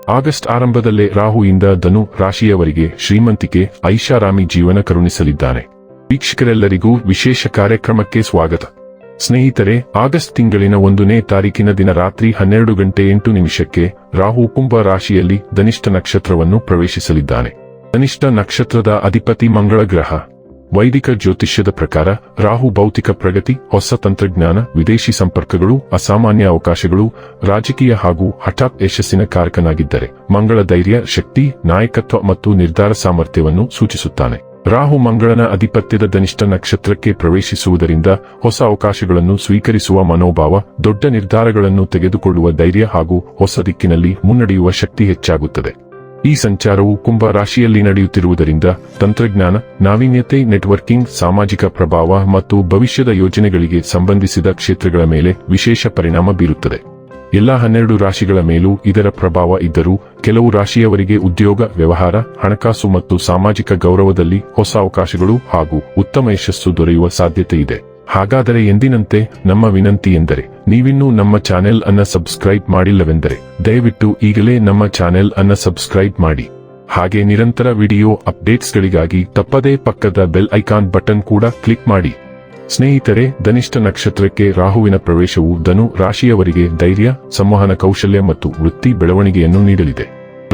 August ಆರಂಭದಲ್ಲೇ ರಾಹುವಿಂದ ಧನು ರಾಶಿಯವರಿಗೆ ಶ್ರೀಮಂತಿಕೆ ಐಷಾರಾಮಿ ಜೀವನ ಕರುಣಿಸಲಿದ್ದಾನೆ. ವೀಕ್ಷಕರೆಲ್ಲರಿಗೂ ವಿಶೇಷ ಕಾರ್ಯಕ್ರಮಕ್ಕೆ ಸ್ವಾಗತ. ಸ್ನೇಹಿತರೆ, ಆಗಸ್ಟ್ ತಿಂಗಳಿನ 1ನೇ ತಾರೀಕಿನ ದಿನ ರಾತ್ರಿ 12:08 ರಾಹು ಕುಂಭ ರಾಶಿಯಲ್ಲಿ ಧನಿಷ್ಠ ನಕ್ಷತ್ರವನ್ನು ಪ್ರವೇಶಿಸಲಿದ್ದಾನೆ. ಧನಿಷ್ಠ ನಕ್ಷತ್ರದ ಅಧಿಪತಿ ಮಂಗಳ ಗ್ರಹ. ವೈದಿಕ ಜ್ಯೋತಿಷ್ಯದ ಪ್ರಕಾರ ರಾಹು ಭೌತಿಕ ಪ್ರಗತಿ, ಹೊಸ ತಂತ್ರಜ್ಞಾನ, ವಿದೇಶಿ ಸಂಪರ್ಕಗಳು, ಅಸಾಮಾನ್ಯ ಅವಕಾಶಗಳು, ರಾಜಕೀಯ ಹಾಗೂ ಹಠಾತ್ ಯಶಸ್ಸಿನ ಕಾರಕನಾಗಿದ್ದರೆ ಮಂಗಳ ಧೈರ್ಯ, ಶಕ್ತಿ, ನಾಯಕತ್ವ ಮತ್ತು ನಿರ್ಧಾರ ಸಾಮರ್ಥ್ಯವನ್ನು ಸೂಚಿಸುತ್ತಾನೆ. ರಾಹು ಮಂಗಳನ ಅಧಿಪತ್ಯದ ಧನಿಷ್ಠ ನಕ್ಷತ್ರಕ್ಕೆ ಪ್ರವೇಶಿಸುವುದರಿಂದ ಹೊಸ ಅವಕಾಶಗಳನ್ನು ಸ್ವೀಕರಿಸುವ ಮನೋಭಾವ, ದೊಡ್ಡ ನಿರ್ಧಾರಗಳನ್ನು ತೆಗೆದುಕೊಳ್ಳುವ ಧೈರ್ಯ ಹಾಗೂ ಹೊಸ ದಿಕ್ಕಿನಲ್ಲಿ ಮುನ್ನಡೆಯುವ ಶಕ್ತಿ ಹೆಚ್ಚಾಗುತ್ತದೆ. ಈ ಸಂಚಾರವು ಕುಂಭ ರಾಶಿಯಲ್ಲಿ ನಡೆಯುತ್ತಿರುವುದರಿಂದ ತಂತ್ರಜ್ಞಾನ, ನಾವೀನ್ಯತೆ, ನೆಟ್ವರ್ಕಿಂಗ್, ಸಾಮಾಜಿಕ ಪ್ರಭಾವ ಮತ್ತು ಭವಿಷ್ಯದ ಯೋಜನೆಗಳಿಗೆ ಸಂಬಂಧಿಸಿದ ಕ್ಷೇತ್ರಗಳ ಮೇಲೆ ವಿಶೇಷ ಪರಿಣಾಮ ಬೀರುತ್ತದೆ. ಎಲ್ಲ 12 ರಾಶಿಗಳ ಮೇಲೂ ಇದರ ಪ್ರಭಾವ ಇದ್ದರೂ ಕೆಲವು ರಾಶಿಯವರಿಗೆ ಉದ್ಯೋಗ, ವ್ಯವಹಾರ, ಹಣಕಾಸು ಮತ್ತು ಸಾಮಾಜಿಕ ಗೌರವದಲ್ಲಿ ಹೊಸ ಅವಕಾಶಗಳು ಹಾಗೂ ಉತ್ತಮ ಯಶಸ್ಸು ದೊರೆಯುವ ಸಾಧ್ಯತೆ ಇದೆ. ಹಾಗಾದರೆ ಎಂದಿನಂತೆ ನಮ್ಮ ವಿನಂತಿ ಎಂದರೆ, ನೀವಿನ್ನೂ ನಮ್ಮ ಚಾನೆಲ್ ಅನ್ನ ಸಬ್ಸ್ಕ್ರೈಬ್ ಮಾಡಿಲ್ಲವೆಂದರೆ ದಯವಿಟ್ಟು ಈಗಲೇ ನಮ್ಮ ಚಾನೆಲ್ ಅನ್ನ ಸಬ್ಸ್ಕ್ರೈಬ್ ಮಾಡಿ. ಹಾಗೆ ನಿರಂತರ ವಿಡಿಯೋ ಅಪ್ಡೇಟ್ಸ್ಗಳಿಗಾಗಿ ತಪ್ಪದೇ ಪಕ್ಕದ ಬೆಲ್ ಐಕಾನ್ ಬಟನ್ ಕೂಡ ಕ್ಲಿಕ್ ಮಾಡಿ. ಸ್ನೇಹಿತರೆ, ಧನಿಷ್ಠ ನಕ್ಷತ್ರಕ್ಕೆ ರಾಹುವಿನ ಪ್ರವೇಶವು ಧನು ರಾಶಿಯವರಿಗೆ ಧೈರ್ಯ, ಸಂವಹನ ಕೌಶಲ್ಯ ಮತ್ತು ವೃತ್ತಿ ಬೆಳವಣಿಗೆಯನ್ನು ನೀಡಲಿದೆ.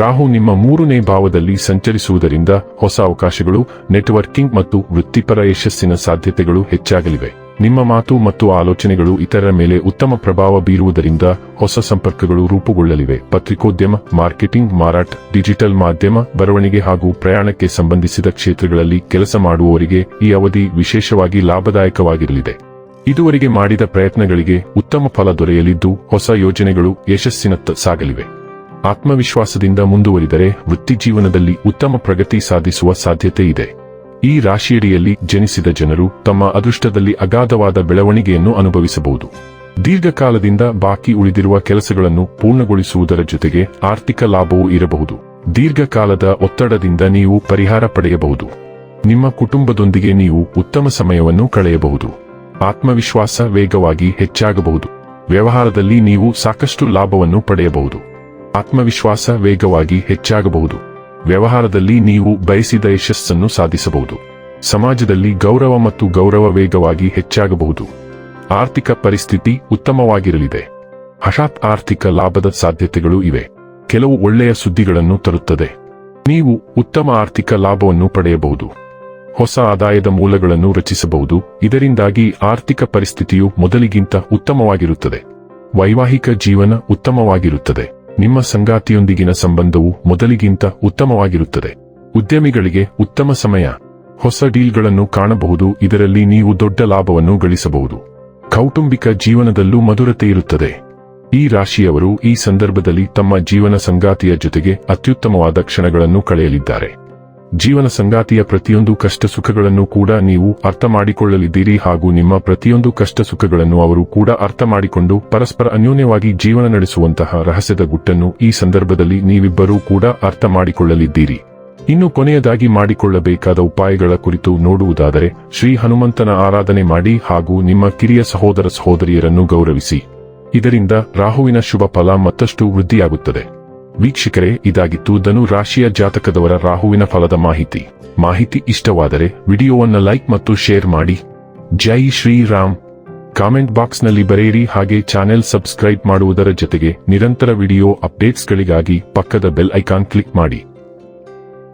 ರಾಹು ನಿಮ್ಮ 3ನೇ ಭಾವದಲ್ಲಿ ಸಂಚರಿಸುವುದರಿಂದ ಹೊಸ ಅವಕಾಶಗಳು, ನೆಟ್ವರ್ಕಿಂಗ್ ಮತ್ತು ವೃತ್ತಿಪರ ಯಶಸ್ಸಿನ ಸಾಧ್ಯತೆಗಳು ಹೆಚ್ಚಾಗಲಿವೆ. ನಿಮ್ಮ ಮಾತು ಮತ್ತು ಆಲೋಚನೆಗಳು ಇತರರ ಮೇಲೆ ಉತ್ತಮ ಪ್ರಭಾವ ಬೀರುವುದರಿಂದ ಹೊಸ ಸಂಪರ್ಕಗಳು ರೂಪುಗೊಳ್ಳಲಿವೆ. ಪತ್ರಿಕೋದ್ಯಮ, ಮಾರ್ಕೆಟಿಂಗ್, ಮಾರಾಟ, ಡಿಜಿಟಲ್ ಮಾಧ್ಯಮ, ಬರವಣಿಗೆ ಹಾಗೂ ಪ್ರಯಾಣಕ್ಕೆ ಸಂಬಂಧಿಸಿದ ಕ್ಷೇತ್ರಗಳಲ್ಲಿ ಕೆಲಸ ಮಾಡುವವರಿಗೆ ಈ ಅವಧಿ ವಿಶೇಷವಾಗಿ ಲಾಭದಾಯಕವಾಗಿರಲಿದೆ. ಇದುವರೆಗೆ ಮಾಡಿದ ಪ್ರಯತ್ನಗಳಿಗೆ ಉತ್ತಮ ಫಲ ದೊರೆಯಲಿದ್ದು ಹೊಸ ಯೋಜನೆಗಳು ಯಶಸ್ಸಿನತ್ತ ಸಾಗಲಿವೆ. ಆತ್ಮವಿಶ್ವಾಸದಿಂದ ಮುಂದುವರಿದರೆ ವೃತ್ತಿಜೀವನದಲ್ಲಿ ಉತ್ತಮ ಪ್ರಗತಿ ಸಾಧಿಸುವ ಸಾಧ್ಯತೆ ಇದೆ. ಈ ರಾಶಿಯಡಿಯಲ್ಲಿ ಜನಿಸಿದ ಜನರು ತಮ್ಮ ಅದೃಷ್ಟದಲ್ಲಿ ಅಗಾಧವಾದ ಬೆಳವಣಿಗೆಯನ್ನು ಅನುಭವಿಸಬಹುದು. ದೀರ್ಘಕಾಲದಿಂದ ಬಾಕಿ ಉಳಿದಿರುವ ಕೆಲಸಗಳನ್ನು ಪೂರ್ಣಗೊಳಿಸುವುದರ ಜೊತೆಗೆ ಆರ್ಥಿಕ ಲಾಭವೂ ಇರಬಹುದು. ದೀರ್ಘಕಾಲದ ಒತ್ತಡದಿಂದ ನೀವು ಪರಿಹಾರ ಪಡೆಯಬಹುದು. ನಿಮ್ಮ ಕುಟುಂಬದೊಂದಿಗೆ ನೀವು ಉತ್ತಮ ಸಮಯವನ್ನು ಕಳೆಯಬಹುದು. ಆತ್ಮವಿಶ್ವಾಸ ವೇಗವಾಗಿ ಹೆಚ್ಚಾಗಬಹುದು. ವ್ಯವಹಾರದಲ್ಲಿ ನೀವು ಸಾಕಷ್ಟು ಲಾಭವನ್ನು ಪಡೆಯಬಹುದು. ಆತ್ಮವಿಶ್ವಾಸ ವೇಗವಾಗಿ ಹೆಚ್ಚಾಗಬಹುದು. ವ್ಯವಹಾರದಲ್ಲಿ ನೀವು ಬಯಸಿದ ಯಶಸ್ಸನ್ನು ಸಾಧಿಸಬಹುದು. ಸಮಾಜದಲ್ಲಿ ಗೌರವ ಮತ್ತು ಗೌರವ ವೇಗವಾಗಿ ಹೆಚ್ಚಾಗಬಹುದು. ಆರ್ಥಿಕ ಪರಿಸ್ಥಿತಿ ಉತ್ತಮವಾಗಿರಲಿದೆ. ಹಠಾತ್ ಆರ್ಥಿಕ ಲಾಭದ ಸಾಧ್ಯತೆಗಳು ಇವೆ. ಕೆಲವು ಒಳ್ಳೆಯ ಸುದ್ದಿಗಳನ್ನು ತರುತ್ತದೆ. ನೀವು ಉತ್ತಮ ಆರ್ಥಿಕ ಲಾಭವನ್ನು ಪಡೆಯಬಹುದು. ಹೊಸ ಆದಾಯದ ಮೂಲಗಳನ್ನು ರಚಿಸಬಹುದು. ಇದರಿಂದಾಗಿ ಆರ್ಥಿಕ ಪರಿಸ್ಥಿತಿಯು ಮೊದಲಿಗಿಂತ ಉತ್ತಮವಾಗಿರುತ್ತದೆ. ವೈವಾಹಿಕ ಜೀವನ ಉತ್ತಮವಾಗಿರುತ್ತದೆ. ನಿಮ್ಮ ಸಂಗಾತಿಯೊಂದಿಗಿನ ಸಂಬಂಧವು ಮೊದಲಿಗಿಂತ ಉತ್ತಮವಾಗಿರುತ್ತದೆ. ಉದ್ಯಮಿಗಳಿಗೆ ಉತ್ತಮ ಸಮಯ. ಹೊಸ ಡೀಲ್ಗಳನ್ನು ಕಾಣಬಹುದು. ಇದರಲ್ಲಿ ನೀವು ದೊಡ್ಡ ಲಾಭವನ್ನು ಗಳಿಸಬಹುದು. ಕೌಟುಂಬಿಕ ಜೀವನದಲ್ಲೂ ಮಧುರತೆ ಇರುತ್ತದೆ. ಈ ರಾಶಿಯವರು ಈ ಸಂದರ್ಭದಲ್ಲಿ ತಮ್ಮ ಜೀವನ ಸಂಗಾತಿಯ ಜೊತೆಗೆ ಅತ್ಯುತ್ತಮವಾದ ಕ್ಷಣಗಳನ್ನು ಕಳೆಯಲಿದ್ದಾರೆ. ಜೀವನ ಸಂಗಾತಿಯ ಪ್ರತಿಯೊಂದು ಕಷ್ಟ ಸುಖಗಳನ್ನು ಕೂಡ ನೀವು ಅರ್ಥ ಮಾಡಿಕೊಳ್ಳಲಿದ್ದೀರಿ ಹಾಗೂ ನಿಮ್ಮ ಪ್ರತಿಯೊಂದು ಕಷ್ಟ ಸುಖಗಳನ್ನು ಅವರು ಕೂಡ ಅರ್ಥ ಮಾಡಿಕೊಂಡು ಪರಸ್ಪರ ಅನ್ಯೋನ್ಯವಾಗಿ ಜೀವನ ನಡೆಸುವಂತಹ ರಹಸ್ಯದ ಗುಟ್ಟನ್ನು ಈ ಸಂದರ್ಭದಲ್ಲಿ ನೀವಿಬ್ಬರೂ ಕೂಡ ಅರ್ಥ ಮಾಡಿಕೊಳ್ಳಲಿದ್ದೀರಿ. ಇನ್ನು ಕೊನೆಯದಾಗಿ ಮಾಡಿಕೊಳ್ಳಬೇಕಾದ ಉಪಾಯಗಳ ಕುರಿತು ನೋಡುವುದಾದರೆ, ಶ್ರೀ ಹನುಮಂತನ ಆರಾಧನೆ ಮಾಡಿ ಹಾಗೂ ನಿಮ್ಮ ಕಿರಿಯ ಸಹೋದರ ಸಹೋದರಿಯರನ್ನು ಗೌರವಿಸಿ. ಇದರಿಂದ ರಾಹುವಿನ ಶುಭ ಫಲ ಮತ್ತಷ್ಟು ವೃದ್ಧಿಯಾಗುತ್ತದೆ. ವೀಕ್ಷಕರೇ, ಇದಾಗಿತ್ತು ಧನು ರಾಶಿಯ ಜಾತಕದವರ ರಾಹುವಿನ ಫಲದ ಮಾಹಿತಿ ಇಷ್ಟವಾದರೆ ವಿಡಿಯೋವನ್ನು ಲೈಕ್ ಮತ್ತು ಶೇರ್ ಮಾಡಿ. ಜೈ ಶ್ರೀರಾಮ್. ಕಾಮೆಂಟ್ ಬಾಕ್ಸ್ನಲ್ಲಿ ಬರೆಯಿರಿ. ಹಾಗೆ ಚಾನೆಲ್ ಸಬ್ಸ್ಕ್ರೈಬ್ ಮಾಡುವುದರ ಜೊತೆಗೆ ನಿರಂತರ ವಿಡಿಯೋ ಅಪ್ಡೇಟ್ಸ್ಗಳಿಗಾಗಿ ಪಕ್ಕದ ಬೆಲ್ ಐಕಾನ್ ಕ್ಲಿಕ್ ಮಾಡಿ.